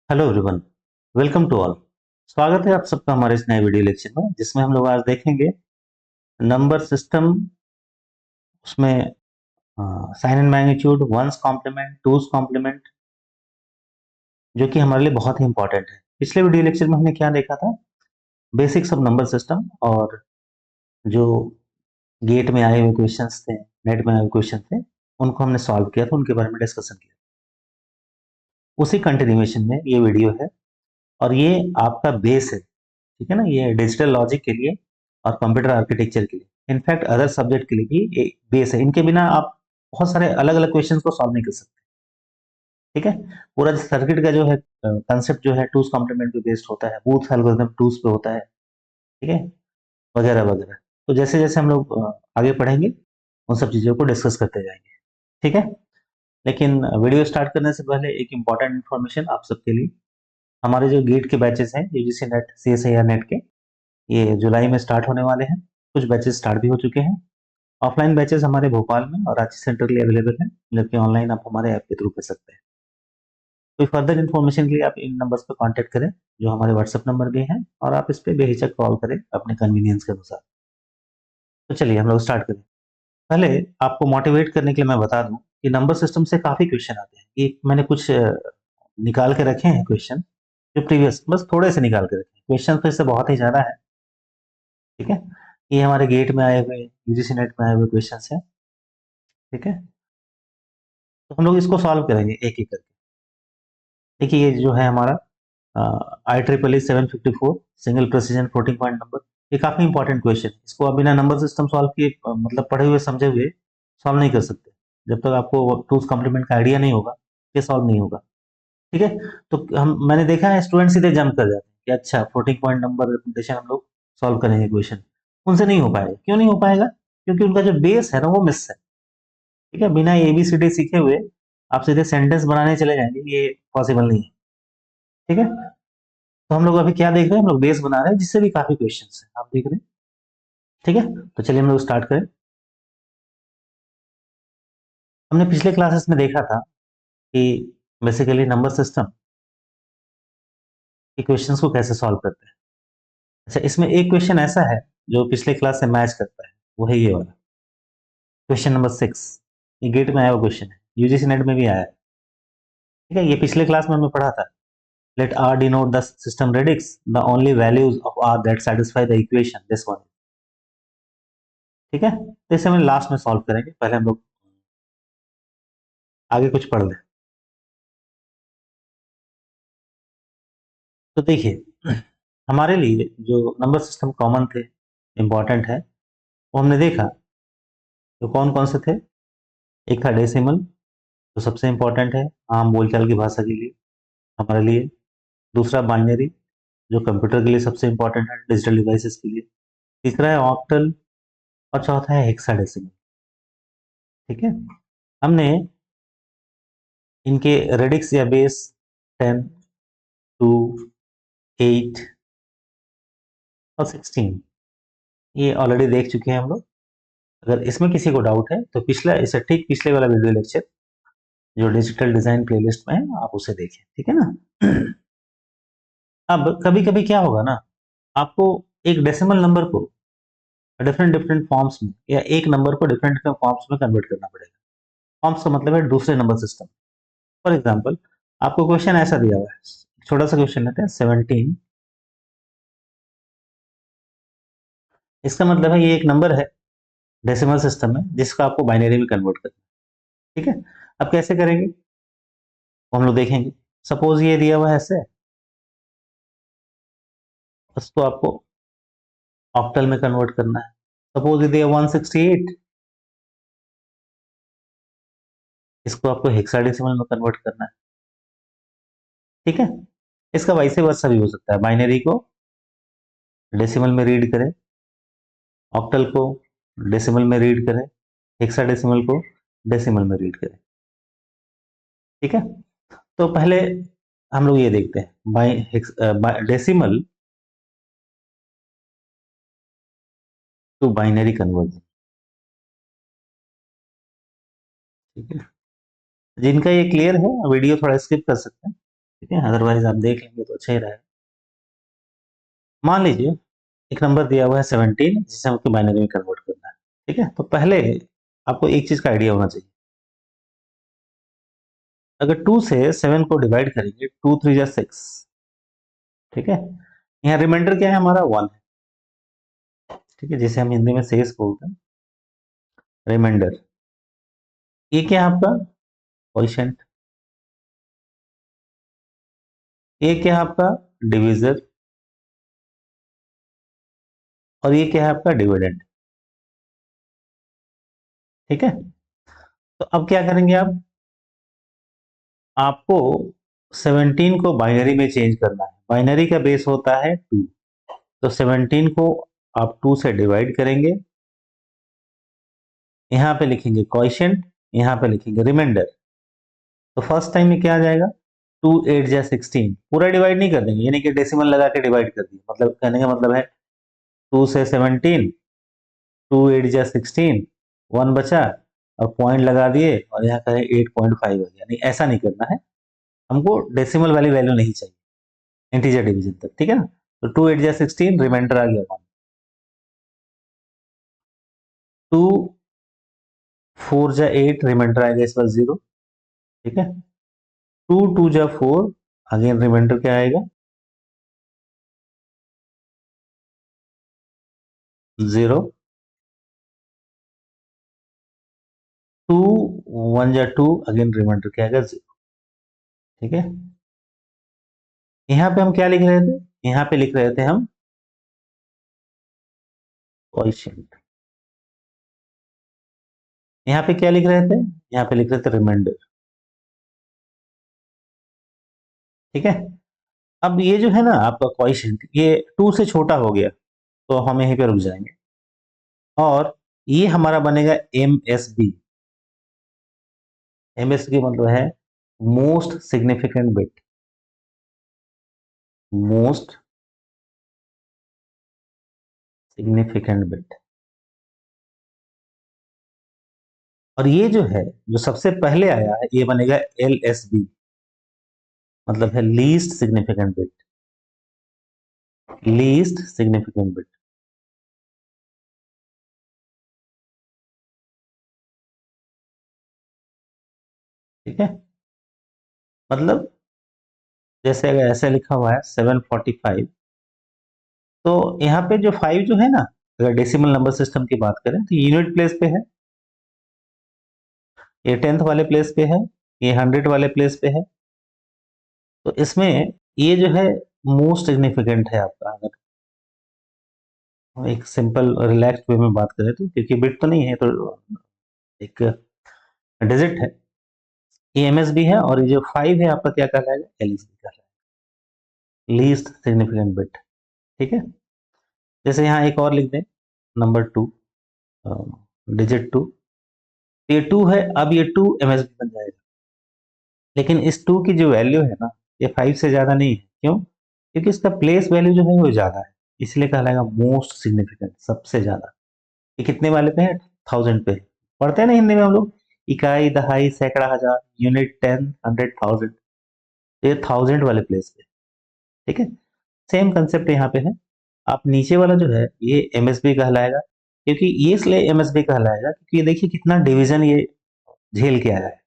Hello everyone, welcome to all. स्वागत है आप सबका हमारे इस नए वीडियो लेक्चर में, जिसमें हम लोग आज देखेंगे नंबर सिस्टम। उसमें sign and magnitude, one's complement, two's complement, जो कि हमारे लिए बहुत ही इंपॉर्टेंट है। पिछले वीडियो लेक्चर में हमने क्या देखा था? बेसिक्स ऑफ नंबर सिस्टम, और जो गेट में आए हुए क्वेश्चंस थे, नेट में आए हुए क्वेश्चन थे, उनको हमने सॉल्व किया था, उनके बारे में डिस्कशन किया। उसी कंटिन्यूएशन में ये वीडियो है, और ये आपका बेस है। ठीक है ना, ये डिजिटल लॉजिक के लिए और कंप्यूटर आर्किटेक्चर के लिए, इनफैक्ट अदर सब्जेक्ट के लिए भी एक बेस है। इनके बिना आप बहुत सारे अलग अलग क्वेश्चंस को सॉल्व नहीं कर सकते। ठीक है, पूरा सर्किट का जो है कंसेप्ट जो है टूज कॉम्प्लीमेंट पे बेस्ड होता है, बूथ एल्गोरिथम टूज पे होता है। ठीक है, वगैरह वगैरह। तो जैसे जैसे हम लोग आगे पढ़ेंगे, उन सब चीज़ों को डिस्कस करते जाएंगे। ठीक है, लेकिन वीडियो स्टार्ट करने से पहले एक इम्पॉर्टेंट इन्फॉर्मेशन आप सबके लिए। हमारे जो गेट के बैचेस हैं, यूजीसी नेट, सीएसआईआर नेट के, ये जुलाई में स्टार्ट होने वाले हैं। कुछ बैचेस स्टार्ट भी हो चुके हैं। ऑफलाइन बैचेस हमारे भोपाल में और रांची सेंटर के लिए अवेलेबल है, जबकि ऑनलाइन आप हमारे ऐप के थ्रू कर सकते हैं। कोई फर्दर इन्फॉर्मेशन के लिए आप इन नंबर्स पर कांटेक्ट करें, जो हमारे व्हाट्सएप नंबर भी हैं, और आप इस पर बेहिचक कॉल करें अपने कन्वीनियंस के अनुसार। तो चलिए हम लोग स्टार्ट करें। पहले आपको मोटिवेट करने के लिए मैं बता दूं कि नंबर सिस्टम से काफ़ी क्वेश्चन आते हैं। ये मैंने कुछ निकाल के रखे हैं क्वेश्चन, जो प्रीवियस, बस थोड़े से निकाल के रखे हैं। क्वेश्चन तो इससे बहुत ही ज़्यादा है। ठीक है, ये हमारे गेट में आए हुए, यूजीसी नेट में आए हुए क्वेश्चन हैं। ठीक है, तो हम लोग इसको सॉल्व करेंगे एक एक करके। देखिए, ये जो है हमारा IEEE 754 single precision floating point number. ये काफ़ी इंपॉर्टेंट क्वेश्चन है। इसको आप बिना नंबर सिस्टम सॉल्व किए, मतलब पढ़े हुए समझे हुए सॉल्व नहीं कर सकते। जब तक आपको टूज कॉम्प्लीमेंट का आइडिया नहीं होगा, ये सॉल्व नहीं होगा। ठीक है, तो हम मैंने देखा है स्टूडेंट सीधे जंप कर जाते हैं कि अच्छा फ्लोटिंग पॉइंट नंबर रिप्रेजेंटेशन हम लोग सॉल्व करेंगे क्वेश्चन। उनसे नहीं हो पाएगा। क्यों नहीं हो पाएगा? क्योंकि उनका जो बेस है ना, वो मिस है। ठीक है, बिना एबीसीडी सीखे हुए आप सीधे सेंटेंस बनाने चले जाएंगे, ये पॉसिबल नहीं है। ठीक है, तो हम लोग अभी क्या देख रहे हैं? हम लोग बेस बना रहे हैं, जिससे भी काफी क्वेश्चंस हैं, आप देख रहे हैं। ठीक है, तो चलिए हम लोग स्टार्ट करें। हमने पिछले क्लासेस में देखा था कि बेसिकली नंबर सिस्टम के क्वेश्चंस को कैसे सॉल्व करते हैं। अच्छा, इसमें एक क्वेश्चन ऐसा है जो पिछले क्लास से मैच करता है, वो है ये वाला क्वेश्चन नंबर 6। ये गेट में आया हुआ क्वेश्चन है, यूजीसी नेट में भी आया है। ठीक है, ये पिछले क्लास में हमने पढ़ा था। Let R denote the system radix, the only values of R that satisfy the equation, this one। ठीक है, तो इसे हम लास्ट में सॉल्व करेंगे। पहले हम लोग आगे कुछ पढ़ लें। तो देखिए, हमारे लिए जो नंबर सिस्टम कॉमन थे, इम्पॉर्टेंट है, वो हमने देखा। तो कौन कौन से थे? एक था डेसिमल, जो सबसे इम्पोर्टेंट है आम बोलचाल की भाषा के लिए, हमारे लिए। दूसरा बाइनरी, जो कंप्यूटर के लिए सबसे इम्पोर्टेंट है, डिजिटल डिवाइसेस के लिए। तीसरा है ऑक्टल, और चौथा है हेक्साडेसिमल। ठीक है, हमने इनके रेडिक्स या बेस 10, 2, 8 और 16 ये ऑलरेडी देख चुके हैं हम लोग। अगर इसमें किसी को डाउट है तो पिछला, इससे ठीक पिछले वाला वीडियो लेक्चर जो डिजिटल डिजाइन प्लेलिस्ट में है, आप उसे देखें। ठीक है ना। अब कभी कभी क्या होगा ना, आपको एक डेसिमल नंबर को डिफरेंट डिफरेंट फॉर्म्स में, या एक नंबर को डिफरेंट डिफरेंट फॉर्म्स में कन्वर्ट करना पड़ेगा। फॉर्म्स का मतलब है दूसरे नंबर सिस्टम। फॉर एग्जाम्पल, आपको क्वेश्चन ऐसा दिया हुआ है, छोटा सा क्वेश्चन लेते हैं, 17। इसका मतलब है ये एक नंबर है डेसिमल सिस्टम में, जिसका आपको बाइनरी में कन्वर्ट करना है। ठीक है, अब कैसे करेंगे वो हम लोग देखेंगे। सपोज ये दिया हुआ है ऐसे, उसको आपको ऑक्टल में कन्वर्ट करना है। सपोज ये दिया 168, इसको आपको हेक्साडेसिमल में कन्वर्ट करना है। ठीक है, इसका वाइस वर्सा भी हो सकता है, बाइनरी को डेसिमल में रीड करें, ऑक्टल को डेसिमल में रीड करें, हेक्साडेसिमल को डेसिमल में रीड करें। ठीक है, तो पहले हम लोग ये देखते हैं डेसिमल टू बाइनरी कन्वर्जन। ठीक है, जिनका ये क्लियर है वीडियो थोड़ा स्किप कर सकते हैं। ठीक है, अदरवाइज आप देख लेंगे तो अच्छा ही रहेगा। मान लीजिए एक नंबर दिया हुआ है 17, जिसे हमको बाइनरी में कन्वर्ट करना है। ठीक है, तो पहले आपको एक चीज का आइडिया होना चाहिए। अगर 2 से 7 को डिवाइड करेंगे, 2 3 जा 6। ठीक है, यहाँ रिमाइंडर क्या है हमारा, 1 है। ठीक है, जिसे हम हिंदी में शेष बोलते हैं, रिमाइंडर। ये क्या है आपका क्वोशिएंट। ये क्या है आपका डिविजर। और ये क्या है आपका डिविडेंड। ठीक है, तो अब क्या करेंगे आप, आपको 17 को बाइनरी में चेंज करना है। बाइनरी का बेस होता है 2, तो 17 को आप 2 से डिवाइड करेंगे, यहाँ पे लिखेंगे क्वोशिएंट, यहाँ पे लिखेंगे रिमाइंडर। तो फर्स्ट टाइम में क्या आ जाएगा, 2 8 जा 16। पूरा डिवाइड नहीं कर देंगे, यानी कि डेसिमल लगा के डिवाइड कर दिए, मतलब कहने का मतलब है 2 से 17, 2 8 जा 16, 1 बचा और पॉइंट लगा दिए और यहाँ करें 8.5 हो गया। नहीं, ऐसा नहीं करना है, हमको डेसिमल वाली वैल्यू नहीं चाहिए, इंटीजर डिवीजन तक। ठीक है ना, तो 2 8 जा 16, रिमाइंडर आ गया 1। 2 4 जा 8, रिमाइंडर आ गया इस बार 0। ठीक है, 2 2 जा 4, अगेन रिमाइंडर क्या आएगा, 0। 2 1 जा 2, अगेन रिमाइंडर क्या आएगा, 0। ठीक है, यहाँ पे हम क्या लिख रहे थे, यहाँ पे लिख रहे थे हम क्वोशिएंट। यहाँ पे क्या लिख रहे थे, यहाँ पे लिख रहे थे रिमाइंडर। ठीक है, अब ये जो है ना आपका क्वोशिएंट, ये 2 से छोटा हो गया, तो हम यहीं पे रुक जाएंगे। और ये हमारा बनेगा M S B. M S B मतलब है most significant bit. Most significant bit. और ये जो है, जो सबसे पहले आया है, ये बनेगा एल एस बी, मतलब है least significant bit. Least significant bit. ठीक है, मतलब जैसे अगर ऐसे लिखा हुआ है 745, तो यहाँ पे जो 5 जो है ना, अगर डेसिमल नंबर सिस्टम की बात करें तो यूनिट प्लेस पे है, ये 10th वाले प्लेस पे है, ये 100 वाले प्लेस पे है। तो इसमें ये जो है मोस्ट सिग्निफिकेंट है आपका, अगर एक सिंपल रिलैक्स वे में बात करें तो, क्योंकि बिट तो नहीं है, तो एक डिजिट है। ये एमएसबी है, और ये जो 5 है आपका क्या कहलाएगा, एलएसबी कहलाएगा, लीस्ट सिग्निफिकेंट बिट। ठीक है, जैसे यहाँ एक और लिख दें, नंबर 2, डिजिट 2। ये 2 है, अब ये 2 एमएसबी बन जाएगा। लेकिन इस 2 की जो वैल्यू है ना, ये 5 से ज्यादा नहीं है। क्यों, क्योंकि इसका प्लेस वैल्यू जो है वो ज्यादा है, इसलिए कहलाएगा मोस्ट सिग्निफिकेंट, सबसे ज्यादा। ये कितने वाले पे है, 1000 पे है। पढ़ते हैं ना हिंदी में हम लोग, इकाई दहाई सैकड़ा हजार, यूनिट 10 100 1000। ये 1000 वाले प्लेस पे। ठीक है, सेम कंसेप्ट यहाँ पे है। आप नीचे वाला जो है ये एमएसबी कहलाएगा, क्योंकि ये इसलिए एमएसबी कहलाएगा क्योंकि ये देखिए कितना डिवीजन ये झेल के आया है,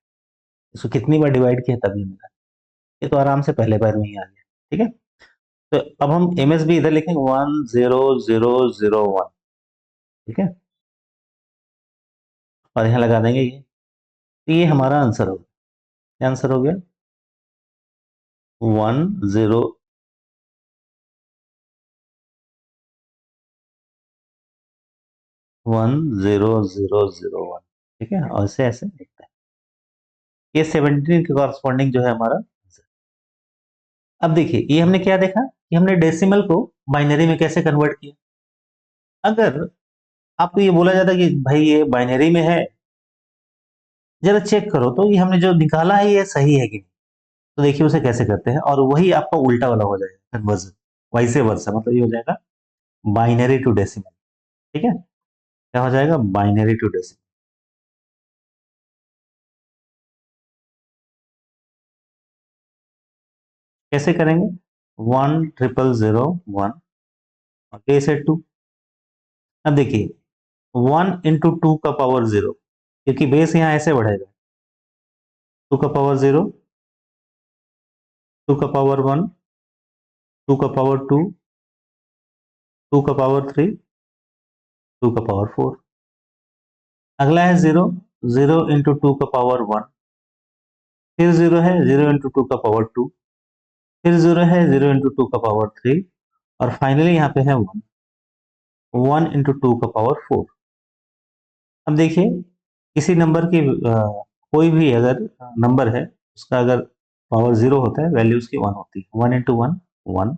इसको कितनी बार डिवाइड किया तभी मिला। ये तो आराम से पहले बार में ही आ गया। ठीक है, तो अब हम एमएसबी इधर लिखेंगे 10001। ठीक है, और यहाँ लगा देंगे ये, तो ये हमारा आंसर होगा। क्या आंसर हो गया, 10 10001। ठीक है, और ऐसे ऐसे लिखते हैं। ये 17 के कॉरस्पॉन्डिंग जो है हमारा आंसर। अब देखिए ये हमने क्या देखा कि हमने डेसिमल को बाइनरी में कैसे कन्वर्ट किया। अगर आपको ये बोला जाता कि भाई ये बाइनरी में है, जरा चेक करो तो ये हमने जो निकाला है ये सही है कि नहीं। तो देखिए उसे कैसे करते हैं, और वही आपका उल्टा वाला हो जाएगा कन्वर्जन, वैसे वर्सा, मतलब ये हो जाएगा बाइनरी टू डेसिमल। ठीक है, क्या हो जाएगा, बाइनरी टू डेसिमल। कैसे करेंगे? 10001 और बेस है 2। अब देखिए 1 इंटू 2 का पावर 0, क्योंकि बेस यहाँ ऐसे बढ़ेगा, 2 का पावर 0, 2 का पावर 1, 2 का पावर 2, 2 का पावर 3, 2 का पावर 4। अगला है 0, 0 इंटू 2 का पावर 1, फिर 0 है 0 इंटू 2 का पावर 2, फिर 0 है 0 इंटू 2 का पावर 3, और फाइनली यहाँ पे है 1, 1 इंटू 2 का पावर 4। अब देखिए किसी नंबर की कोई भी अगर नंबर है उसका अगर पावर 0 होता है, वैल्यू उसकी 1 होती है। 1 इंटू 1 1,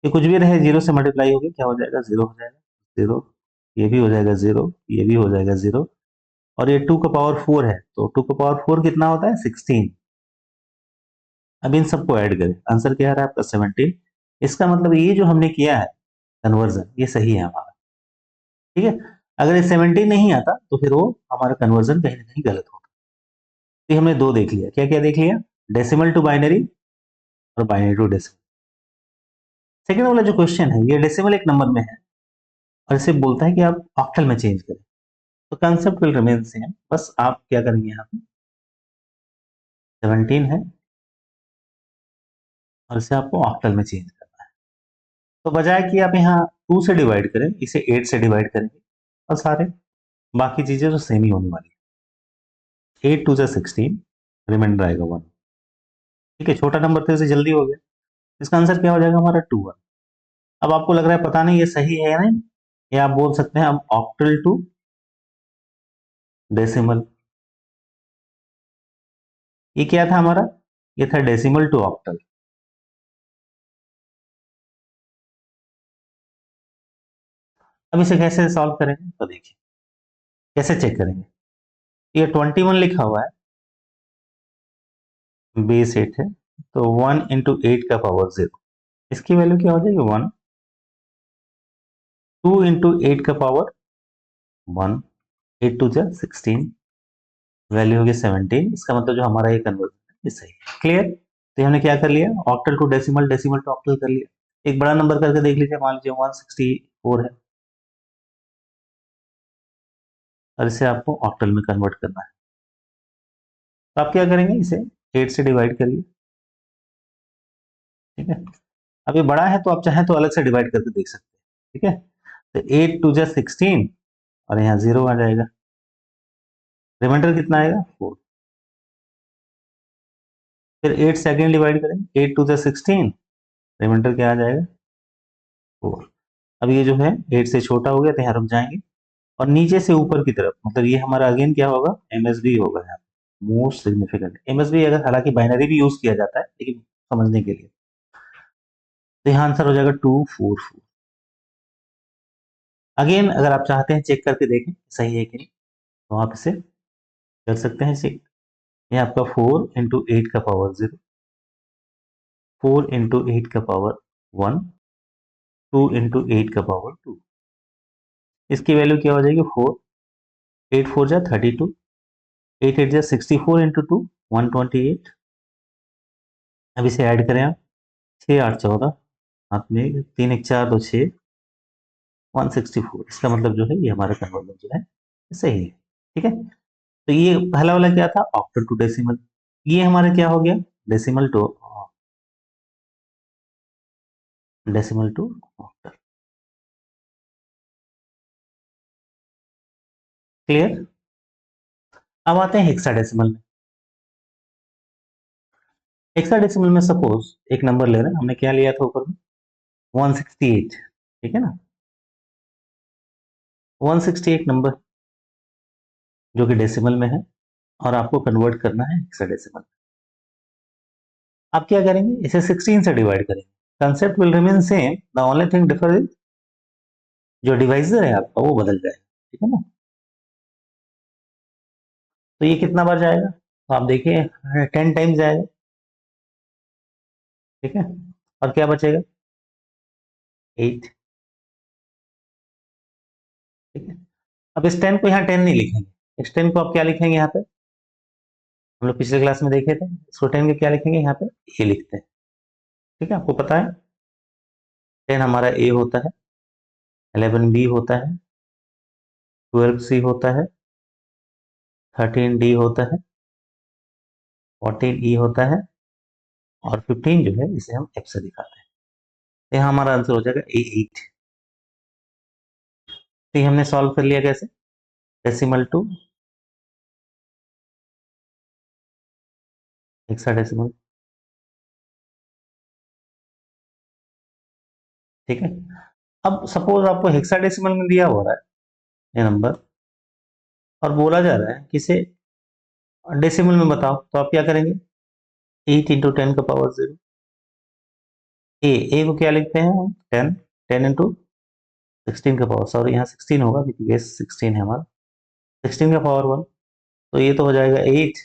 ये कुछ भी रहे 0 से मल्टीप्लाई होगी क्या हो जाएगा? 0 हो जाएगा। 0, ये भी हो जाएगा 0, ये भी हो जाएगा 0, और ये 2 का पावर 4 है, तो 2 का पावर 4 कितना होता है? 16। अब इन सबको ऐड करें, आंसर क्या आ रहा है आपका? 17। इसका मतलब ये जो हमने किया है कन्वर्जन, ये सही है हमारा। ठीक है, अगर ये 17 नहीं आता तो फिर वो हमारा कन्वर्जन कहीं ना कहीं गलत होगा। तो हमने दो देख लिया, क्या क्या देख लिया? डेसिमल टू बाइनरी और बाइनरी टू डेसिमल। सेकंड वाला जो क्वेश्चन है, ये डेसिमल एक नंबर में है और इसे बोलता है कि आप ऑक्टल में चेंज करें, तो कंसेप्ट विल रिमेन सेम, बस आप क्या करेंगे यहाँ पे 17 है और इसे आपको ऑक्टल में चेंज करना है। तो बजाय कि आप यहाँ 2 से डिवाइड करें, इसे 8 से डिवाइड करेंगे और सारे बाकी चीजें तो सेम ही होने वाली है। 8 टू जा 16, रिमाइंडर आएगा 1। ठीक है, छोटा नंबर तो इसे जल्दी हो गया। इसका आंसर क्या हो जाएगा हमारा? 2 1। अब आपको लग रहा है पता नहीं ये सही है या नहीं, ये आप बोल सकते हैं अब ऑक्टल टू डेसिमल। ये क्या था हमारा? ये था डेसिमल टू ऑक्टल। अब इसे कैसे सॉल्व करेंगे तो देखिए कैसे चेक करेंगे। ये 21 लिखा हुआ है, बेस 8 है, तो 1 इंटू 8 का पावर 0, इसकी वैल्यू क्या हो जाएगी? 1। 2 इंटू 8 का पावर 1, 8 टू जा 16, वैल्यू होगी 17। इसका मतलब जो हमारा ये कन्वर्जन है ये सही है। क्लियर? तो हमने क्या कर लिया? Octal to decimal, decimal to octal कर लिया। एक बड़ा नंबर करके देख लीजिए, मान लीजिए 164 है और इसे आपको ऑक्टल में कन्वर्ट करना है, तो आप क्या करेंगे? इसे 8 से डिवाइड करिए। ठीक है, अब ये बड़ा है तो आप चाहें तो अलग से डिवाइड करके देख सकते हैं। ठीक है, तो 8 टू जा 16 और यहाँ 0 आ जाएगा, रिमाइंडर कितना आएगा? 4। फिर 8 से अगेन डिवाइड करें, 8 टू जा 16, रिमाइंडर क्या आ जाएगा? 4। अब ये जो है 8 से छोटा हो गया तो यहाँ रुक जाएंगे और नीचे से ऊपर की तरफ, मतलब ये हमारा अगेन क्या होगा? एमएसबी होगा यहाँ, मोस्ट सिग्निफिकेंट एमएसबी। अगर हालांकि बाइनरी भी यूज किया जाता है लेकिन समझने के लिए, तो यहाँ आंसर हो जाएगा 244। अगेन अगर आप चाहते हैं चेक करके देखें सही है कि नहीं, तो आप इसे कर सकते हैं चेक। ये आपका 4 इंटू 8 का पावर 0, 4 इंटू 8 का पावर 1, 2 इंटू 8 का पावर 2, इसकी वैल्यू क्या हो जाएगी? 4। 8 4 जा 32, 8 8 जा 64 इंटू 2 128। अब इसे ऐड करें आप, 6 8 14, हाथ में 3 1 4 2 6, 164। इसका मतलब जो है ये हमारा कन्वर्जन जो है सही है। ठीक है, तो ये पहला वाला क्या था? Octal to decimal. ये हमारा क्या हो गया? Decimal to decimal to octal. Clear? अब आते हैं हेक्साडेसिमल में। हेक्साडेसिमल में सपोज एक नंबर ले रहे हैं, हमने क्या लिया था ऊपर में? 168। ठीक है ना, 168 नंबर जो कि डेसिमल में है और आपको कन्वर्ट करना है हेक्साडेसिमल। आप क्या करेंगे? इसे 16 से डिवाइड करेंगे। Concept will remain same, the only thing differ is जो डिवाइजर है आपका वो बदल जाएगा। ठीक है ना, तो ये कितना बार जाएगा? तो आप देखिए 10 टाइम्स जाएगा। ठीक है, और क्या बचेगा? 8। ठीक है, अब इस 10 को यहाँ 10 नहीं लिखेंगे, इस 10 को आप क्या लिखेंगे? यहाँ पे हम लोग पिछले क्लास में देखे थे, इसको 10 के क्या लिखेंगे? यहाँ पे ये लिखते हैं ठीक है, आपको पता है 10 हमारा ए होता है, 11 बी होता है, 12 सी होता है, 13 डी होता है, 14 ई होता है, और 15 जो है इसे हम एफ से दिखाते हैं। तो यहाँ हमारा आंसर हो जाएगा A8। तो ये हमने सॉल्व कर लिया कैसे, डेसिमल टू हेक्साडेसिमल। ठीक है, अब सपोज आपको हेक्साडेसिमल में दिया हो रहा है ये नंबर, और बोला जा रहा है कि इसे डेसिमल में बताओ, तो आप क्या करेंगे, 8 इंटू 10 का पावर 0। ए को क्या लिखते हैं हम, 10, 10 इंटू 16 का पावर, सॉरी यहाँ 16 होगा क्योंकि बेस 16 है हमारा, 16 का पावर 1। तो ये तो हो जाएगा 8,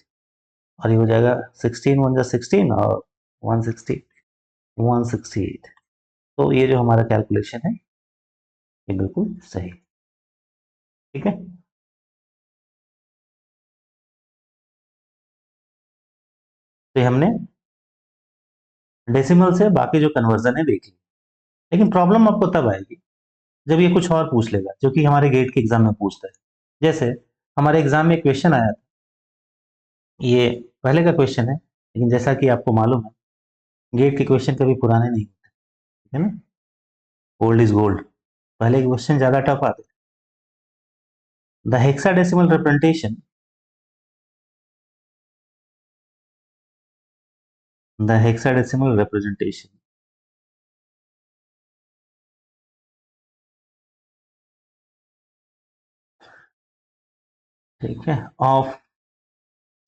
और ये हो जाएगा 16 1 जा 16, और 160 168। तो ये जो हमारा कैलकुलेशन है ये बिल्कुल सही। ठीक है, तो ये हमने डेसिमल से बाकी जो कन्वर्जन है देख ली। लेकिन प्रॉब्लम आपको तब आएगी जब ये कुछ और पूछ लेगा, जो कि हमारे गेट के एग्जाम में पूछता है। जैसे हमारे एग्जाम में क्वेश्चन आया था, ये पहले का क्वेश्चन है, लेकिन जैसा कि आपको मालूम है गेट के क्वेश्चन कभी पुराने नहीं होते, है ना, ओल्ड इज गोल्ड। पहले के क्वेश्चन ज्यादा टफ आते थे। The hexadecimal representation, the hexadecimal representation, ठीक है, ऑफ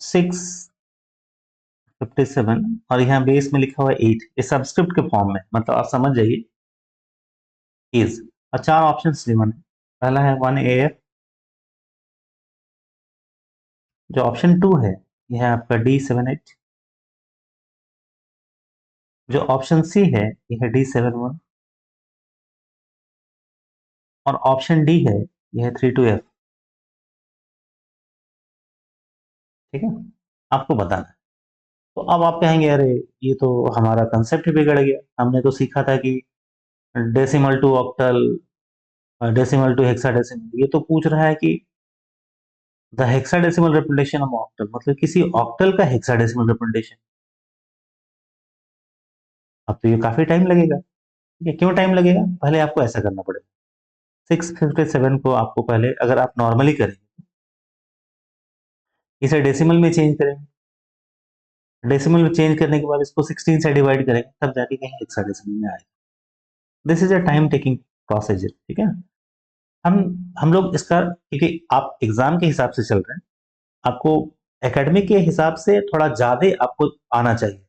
657, और यहाँ बेस में लिखा हुआ है 8, ये सब्सक्रिप्ट के फॉर्म में, मतलब आप समझ जाइए इज, और 4 ऑप्शन गिवन है। पहला है 1AF, जो ऑप्शन 2 है यह है आपका D78, जो ऑप्शन सी है यह है D71, और ऑप्शन डी है यह है 32F। ठीक है, आपको बताना है। तो अब आप कहेंगे अरे ये तो हमारा कंसेप्ट ही बिगड़ गया, हमने तो सीखा था कि decimal to octal, decimal to hexadecimal, ये तो पूछ रहा है कि the hexadecimal representation of octal, मतलब किसी ऑक्टल का हेक्साडेसिमल रिप्रेजेंटेशन। अब तो ये काफी टाइम लगेगा। ठीक है, क्यों टाइम लगेगा, पहले आपको ऐसा करना पड़ेगा, 657 को आपको पहले, अगर आप नॉर्मली करेंगे इसे डेसिमल में चेंज करेंगे, डेसिमल में चेंज करने के बाद इसको 16 से डिवाइड करेंगे, तब जाके कहीं हेक्साडेसिमल में आएगा। This is a time taking procedure. ठीक है, हम हम लोग इसका, क्योंकि आप एग्जाम के हिसाब से चल रहे हैं, आपको एकेडमिक के हिसाब से थोड़ा ज्यादा आपको आना चाहिए,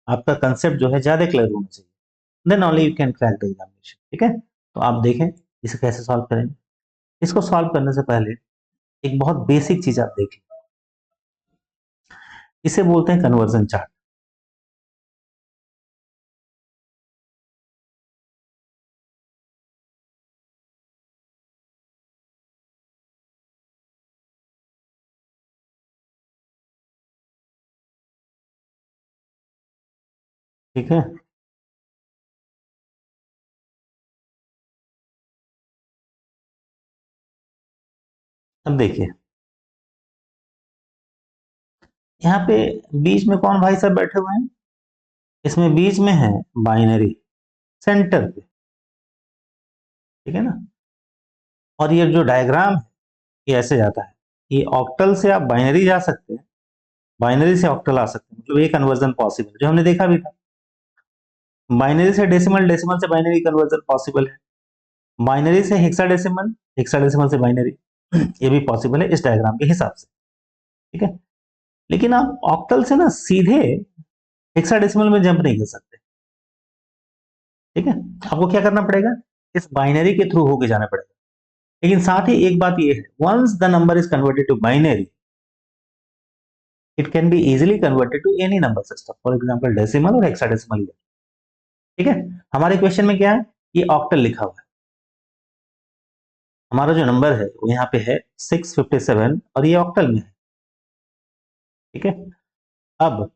आपका कंसेप्ट जो है ज्यादा क्लियर होना चाहिए, then only you can crack the examination. ठीक है, तो आप देखें इसे कैसे सॉल्व करेंगे। इसको सॉल्व करने से पहले एक बहुत बेसिक चीज आप देखें, इसे बोलते हैं कन्वर्जन चार्ट। ठीक है, अब देखिए यहाँ पे बीच में कौन भाई साहब बैठे हुए हैं, इसमें बीच में है बाइनरी, सेंटर पे। ठीक है ना, और ये जो डायग्राम है ये ऐसे जाता है, ये ऑक्टल से आप बाइनरी जा सकते हैं, बाइनरी से ऑक्टल आ सकते हैं, मतलब ये कन्वर्जन पॉसिबल, जो हमने देखा भी था। बाइनरी से डेसिमल, डेसिमल से बाइनरी कन्वर्जन पॉसिबल है, बाइनरी से हेक्साडेसिमल, हेक्साडेसिमल से बाइनरी, ये भी पॉसिबल है इस डायग्राम के हिसाब से। ठीक है, लेकिन आप ऑक्टल से ना सीधे हेक्साडेसिमल में जंप नहीं कर सकते। ठीक है, आपको क्या करना पड़ेगा, इस बाइनरी के थ्रू होके जाना पड़ेगा। लेकिन साथ ही एक बात ये है, once the number is converted to binary, it can be easily converted to any number system, for example decimal और हेक्साडेसिमल। ठीक है, हमारे क्वेश्चन में क्या है, ये ऑक्टल लिखा हुआ है, हमारा जो नंबर है वो यहाँ पे है 657, और ये ऑक्टल में है। ठीक है, अब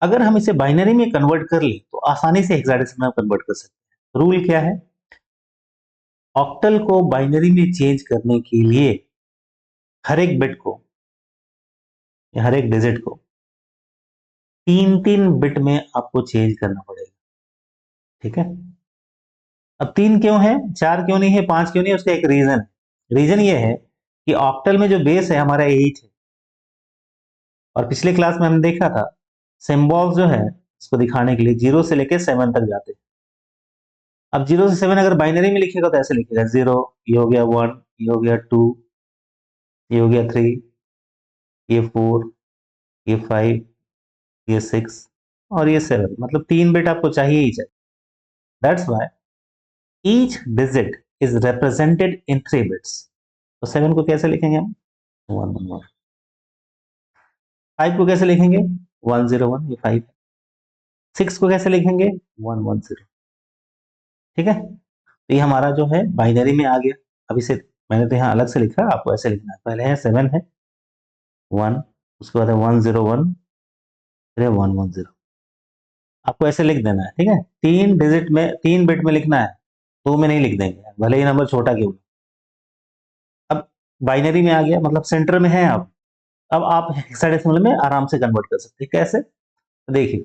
अगर हम इसे बाइनरी में कन्वर्ट कर ले तो आसानी से हेक्साडेसिमल में कन्वर्ट कर सकते हैं। रूल क्या है? ऑक्टल को बाइनरी में चेंज करने के लिए हर एक बिट को या हर एक डिजिट को 3-3 बिट में आपको चेंज करना पड़ेगा। ठीक है? अब 3 क्यों है, 4 क्यों नहीं है, 5 क्यों नहीं है? उसका एक रीजन है। रीजन ये है कि ऑक्टल में जो बेस है हमारा 8 है, और पिछले क्लास में हमने देखा था सिंबल्स जो है इसको दिखाने के लिए 0 से लेकर 7 तक जाते हैं। अब 0 से 7 अगर बाइनरी में लिखेगा तो ऐसे लिखेगा 0, ये हो गया 1, ये हो गया 2, ये हो गया 3, ये 4, ये 5, ये 6 और ये 7। मतलब 3 बिट आपको चाहिए ही चाहिए। That's why each digit is represented in 3 bits. तो 7 को कैसे लिखेंगे हम? 111। 5 को कैसे लिखेंगे? 101, ये 5। 6 को कैसे लिखेंगे? 110। ठीक है? तो ये हमारा जो है बाइनरी में आ गया। अब इसे मैंने तो यहाँ अलग से लिखा, आपको ऐसे लिखना है। पहले है 7 है 1, उसके बाद है 101, फिर है 110। आपको ऐसे लिख देना है। ठीक है? 3 डिजिट में 3 बिट में लिखना है, 2 में नहीं लिख देंगे, भले ही नंबर छोटा क्यों। अब बाइनरी में आ गया, मतलब सेंटर में है आप। अब आप हेक्साडेसिमल में आराम से कन्वर्ट कर सकते हैं। कैसे? तो देखिए,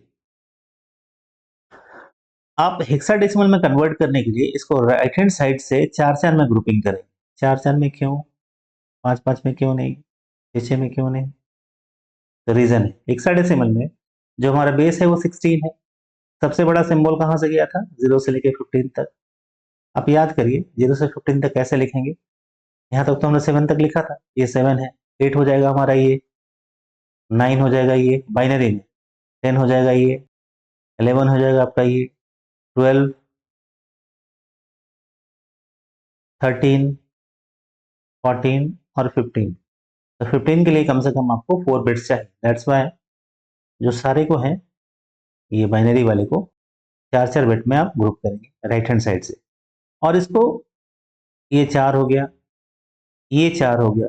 आप हेक्साडेसिमल में कन्वर्ट करने के लिए इसको राइट हैंड साइड से 4-4 में ग्रुपिंग करें। 4-4 में क्यों, 5-5 में क्यों नहीं, 6-6 में क्यों नहीं? तो रीजन है, हेक्साडेसिमल में जो हमारा बेस है वो 16 है। सबसे बड़ा सिंबल कहां से गया था? 0 से लेकर 15 तक। आप याद करिए 0 से 15 तक कैसे लिखेंगे? यहाँ तक तो हमने 7 तक लिखा था, ये 7 है। 8 हो जाएगा हमारा ये, 9 हो जाएगा ये बाइनरी में, 10 हो जाएगा ये, 11 हो जाएगा आपका ये, 12, 13, 14 और 15। तो 15 के लिए कम से कम आपको 4 बिट्स चाहिए। दैट्स वाई जो सारे को है ये बाइनरी वाले को 4-4 बिट में आप ग्रुप करेंगे राइट हैंड साइड से। और इसको, ये 4 हो गया, ये 4 हो गया।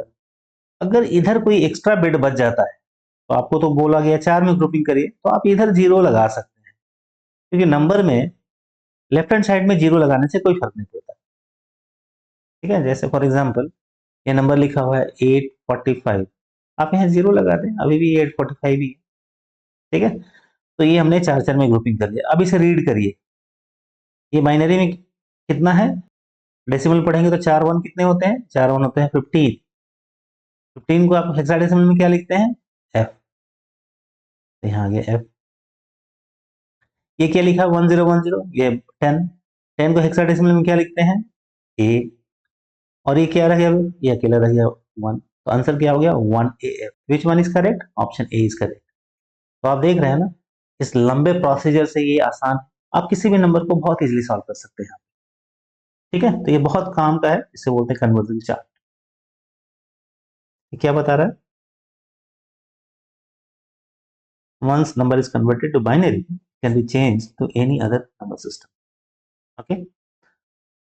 अगर इधर कोई एक्स्ट्रा बिट बच जाता है तो आपको तो बोला गया 4 में ग्रुपिंग करिए, तो आप इधर 0 लगा सकते हैं, क्योंकि नंबर में लेफ्ट हैंड साइड में 0 लगाने से कोई फर्क नहीं पड़ता। ठीक है? जैसे फॉर एग्जांपल ये नंबर लिखा हुआ है 845, आप यहाँ 0 लगा दें, अभी भी 845 ही है। ठीक है? तो ये हमने 4-4 में ग्रुपिंग कर लिया। अब इसे रीड करिए, ये बाइनरी में कितना है? डेसिमल पढ़ेंगे तो 4 1 कितने होते हैं? 4 1 होते हैं 15। 15 को आप हेक्साडेसिमल में क्या लिखते हैं? एफ। तो यहाँ आ गया एफ। ये क्या लिखा? 1010, ये 10। 10 को हेक्साडेसिमल में क्या लिखते हैं? ए। और ये क्या रह गया? ये अकेला रह गया 1। तो आंसर क्या हो गया? 1AF। Which one is correct? Option A is correct. तो आप देख रहे हैं ना, इस लंबे प्रोसीजर से ये आसान, आप किसी भी नंबर को बहुत इजीली सॉल्व कर सकते हैं। ठीक है? तो ये बहुत काम का है, इसे बोलते हैं कन्वर्जन चार्ट। ये क्या बता रहा है? Once number is converted to binary, it can be changed to any other number system. Okay?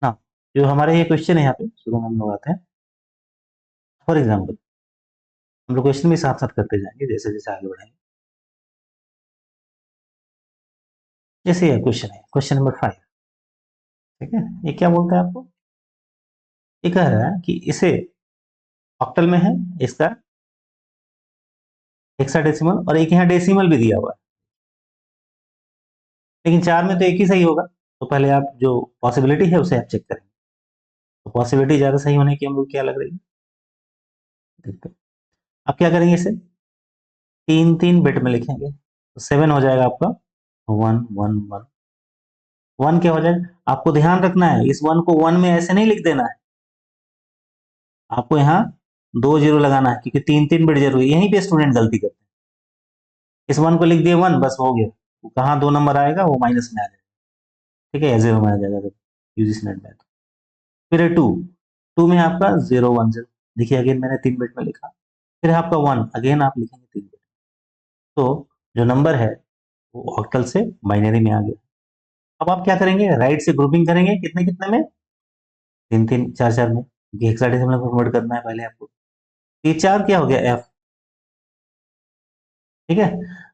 Now, जो हमारे ये क्वेश्चन है यहाँ पे शुरू में हम लोग आते हैं। फॉर एग्जाम्पल हम लोग क्वेश्चन भी साथ साथ करते जाएंगे जैसे जैसे आगे बढ़ेंगे। जैसे ये क्वेश्चन है, क्वेश्चन नंबर 5। ठीक है? ये क्या बोलता है आपको? ये कह रहा है कि इसे ऑक्टल में है, इसका हेक्साडेसिमल, और एक यहाँ डेसिमल भी दिया हुआ है, लेकिन 4 में तो एक ही सही होगा। तो पहले आप जो पॉसिबिलिटी है उसे आप चेक करेंगे। तो पॉसिबिलिटी ज्यादा सही होने की हम लोग क्या लग रही है, देखते हैं। आप क्या करेंगे? इसे 3-3 बिट में लिखेंगे, तो 7 हो जाएगा आपका 111। 1 क्या हो जाएगा? आपको ध्यान रखना है, इस 1 को 1 में ऐसे नहीं लिख देना है, आपको यहाँ 2 0 लगाना है, क्योंकि 3-3 बिट जरूरी है। यहीं पे स्टूडेंट गलती करते हैं, इस 1 को लिख दिए 1, बस हो गया। वो कहाँ 2 नंबर आएगा? वो माइनस में आ जाएगा। ठीक है? 0 में आ जाएगा यूजीसी नेट में। फिर है 2, 2 में आपका 010। देखिए अगेन मैंने 3 बिट में लिखा। फिर है आपका 1, अगेन आप लिखेंगे 3 बिट। तो जो नंबर है वो ऑक्टल से बाइनरी में आ गया। अब आप क्या करेंगे? राइट से ग्रुपिंग करेंगे, कितने कितने में? 3-3 4-4 में, क्योंकि हेक्साडेसिमल में कन्वर्ट करना है पहले आपको। ये 4 क्या हो गया? एफ। ठीक है।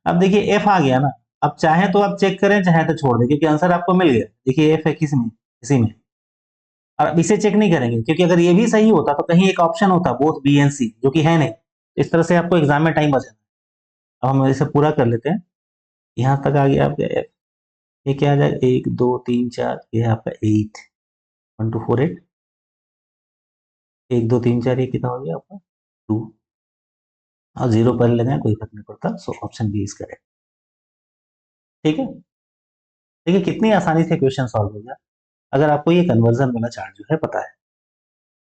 अब देखिए एफ आ गया ना, अब चाहे तो आप चेक करें चाहे तो छोड़ दें, क्योंकि आंसर आपको मिल गया। देखिए एफ है किस में, इसी में। और अब इसे चेक नहीं करेंगे, क्योंकि अगर ये भी सही होता तो कहीं एक ऑप्शन होता बोथ बी एंड सी, जो कि है नहीं। इस तरह से आपको एग्जाम में टाइम बचा। अब हम इसे पूरा कर लेते हैं। यहाँ तक आ गया आपका एफ। ये क्या आ जाएगा, 1 2 3 4, ये है आपका 8, 1 2 4 8। 1 2 3 4, ये कितना हो गया आपका 2। और जीरो पहले लगाए कोई फर्क नहीं पड़ता, so option B is correct. ठीक है। देखिए कितनी आसानी से क्वेश्चन सॉल्व हो गया, अगर आपको ये कन्वर्जन वाला चार्ट जो है पता है।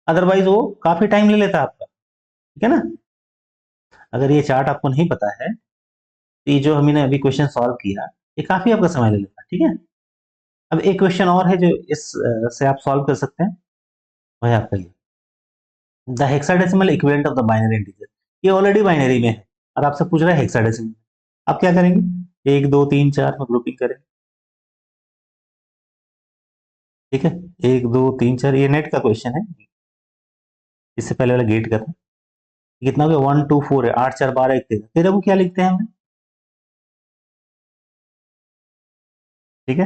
अदरवाइज वो काफी टाइम ले लेता है आपका। ठीक है ना। अगर ये चार्ट आपको नहीं पता है तो ये जो हमने अभी क्वेश्चन सॉल्व किया, ये काफी आपका समय ले लेता है। ठीक है। अब एक क्वेश्चन और है जो इस से आप सॉल्व कर सकते हैं, वह है आपका ये, the hexadecimal equivalent of the binary integer. ये ऑलरेडी बाइनरी में है और आपसे पूछ रहा है हेक्साडेसिमल। आप क्या करेंगे, 1 2 3 4 में ग्रुपिंग करें। ठीक है। 1 2 3 4, ये नेट का क्वेश्चन है, इससे पहले वाला गेट का था। कितना हो गया, 1 2 4 है, 8 4 12 1 13, 13 को क्या लिखते हैं हम। ठीक है।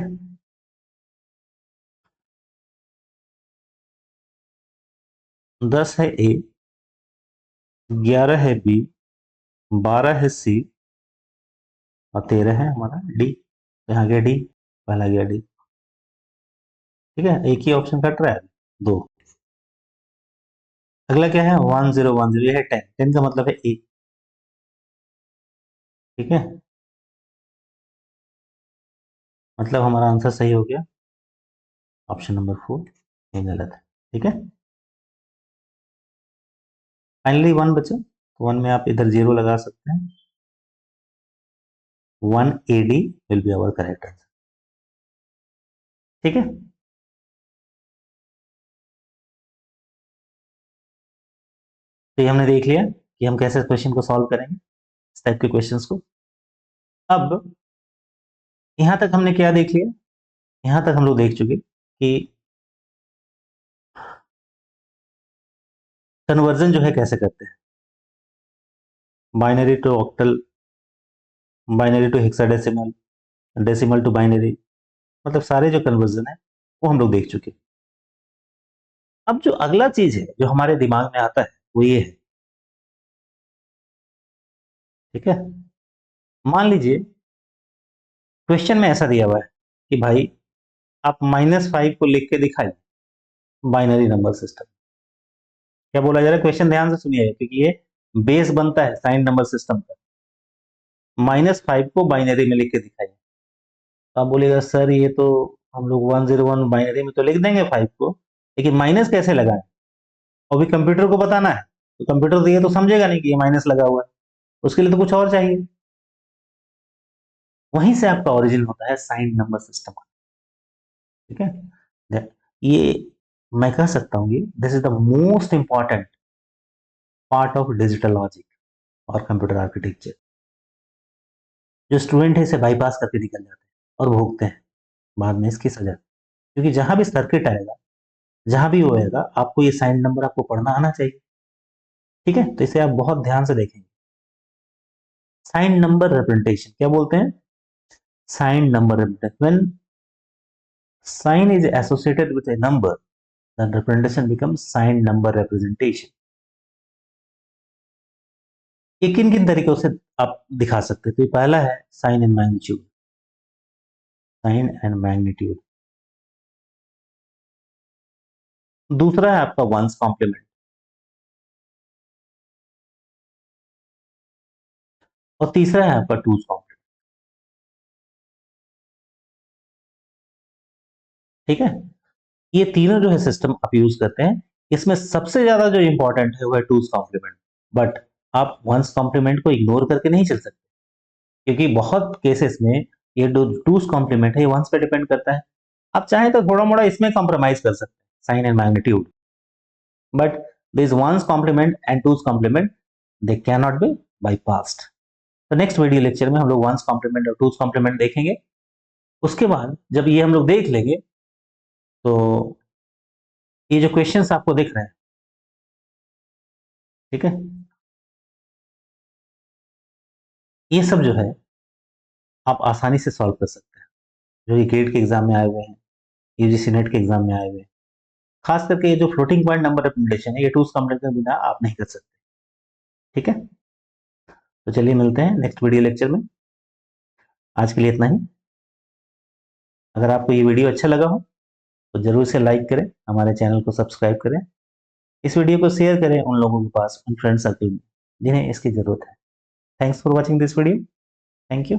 10 है ए, 11 है बी, 12 है सी, और 13 है हमारा डी। यहाँ गया डी, पहला गया डी। ठीक है, एक ही ऑप्शन कट रहा है, दो। अगला क्या है, 10 10, ये है 10, 10 का मतलब है ए। ठीक है, मतलब हमारा आंसर सही हो गया, ऑप्शन नंबर 4, ये गलत है। ठीक है। फाइनली 1 बचे, तो 1 में आप इधर 0 लगा सकते हैं। 1 AD will be our correct answer. ठीक है। तो ये हमने देख लिया कि हम कैसे क्वेश्चन को सॉल्व करेंगे, इस टाइप के क्वेश्चंस को। अब यहां तक हमने क्या देख लिया, यहां तक हम लोग देख चुके कि कन्वर्जन जो है कैसे करते हैं, binary to octal, binary to hexadecimal, decimal to binary, मतलब सारे जो कन्वर्जन है वो हम लोग देख चुके। अब जो अगला चीज है जो हमारे दिमाग में आता है वो ये है। ठीक है। मान लीजिए क्वेश्चन में ऐसा दिया हुआ है कि भाई आप -5 को लिख के दिखाइए बाइनरी नंबर सिस्टम। क्या बोला जा रहा है, क्वेश्चन ध्यान से सुनिए, क्योंकि ये बेस बनता है साइन नंबर सिस्टम का। -5 को बाइनरी में लिख के दिखाइए। तो आप बोलेगा सर ये तो हम लोग 101 बाइनरी में तो लिख देंगे 5 को, लेकिन माइनस कैसे लगाएं। और भी कंप्यूटर को बताना है, तो कंप्यूटर तो ये तो समझेगा नहीं कि ये माइनस लगा हुआ है, उसके लिए तो कुछ और चाहिए। वहीं से आपका ओरिजिन होता है साइन नंबर सिस्टम। ठीक है। ये मैं कह सकता हूँ, ये this is the most important part of digital logic और कंप्यूटर आर्किटेक्चर। जो स्टूडेंट है इसे बाईपास करके निकल जाते हैं और भोगते हैं बाद में इसकी सजा, क्योंकि जहां भी सर्किट आएगा, जहां भी होएगा, आपको ये साइन नंबर आपको पढ़ना आना चाहिए। ठीक है, तो इसे आप बहुत ध्यान से देखेंगे। साइन नंबर रिप्रेजेंटेशन क्या बोलते हैं, sign number representation, when sign is associated with a number, the representation becomes sign number representation. ये किन किन तरीकों से आप दिखा सकते हैं, तो ये पहला है sign and magnitude, sign and magnitude. दूसरा है आपका वंस कॉम्प्लीमेंट, और तीसरा है आपका टूज कॉम्प्लीमेंट। ठीक है। ये तीनों जो है सिस्टम आप यूज करते हैं, इसमें सबसे ज्यादा जो इंपॉर्टेंट है वो है टूज कॉम्प्लीमेंट। बट आप वंस कॉम्प्लीमेंट को इग्नोर करके नहीं चल सकते, क्योंकि बहुत केसेस में ये जो टूज कॉम्प्लीमेंट है ये वंस पे डिपेंड करता है। आप चाहें तो थोड़ा मोड़ा इसमें कॉम्प्रोमाइज कर सकते हैं, sign and magnitude, but this one's complement and two's complement they can not be bypassed. तो नेक्स्ट वीडियो लेक्चर में हम लोग वंस कॉम्प्लीमेंट और टूज कॉम्प्लीमेंट देखेंगे। उसके बाद जब ये हम लोग देख लेंगे, तो ये जो क्वेश्चंस आपको दिख रहे हैं, ठीक है, ये सब जो है आप आसानी से सॉल्व कर सकते हैं, जो ये गेट के एग्जाम में आए हुए हैं, यूजीसी नेट के एग्जाम में आए हुए हैं। खास करके ये जो फ्लोटिंग पॉइंट नंबर रिकमेंडेशन है, ये टूल्स कॉम्बिनेशन के बिना आप नहीं कर सकते। ठीक है, तो चलिए मिलते हैं नेक्स्ट वीडियो लेक्चर में। आज के लिए इतना ही। अगर आपको ये वीडियो अच्छा लगा हो तो जरूर से लाइक करें, हमारे चैनल को सब्सक्राइब करें, इस वीडियो को शेयर करें उन लोगों के पास, उन फ्रेंड सर्कल में जिन्हें इसकी जरूरत है। Thanks for watching this video. Thank you.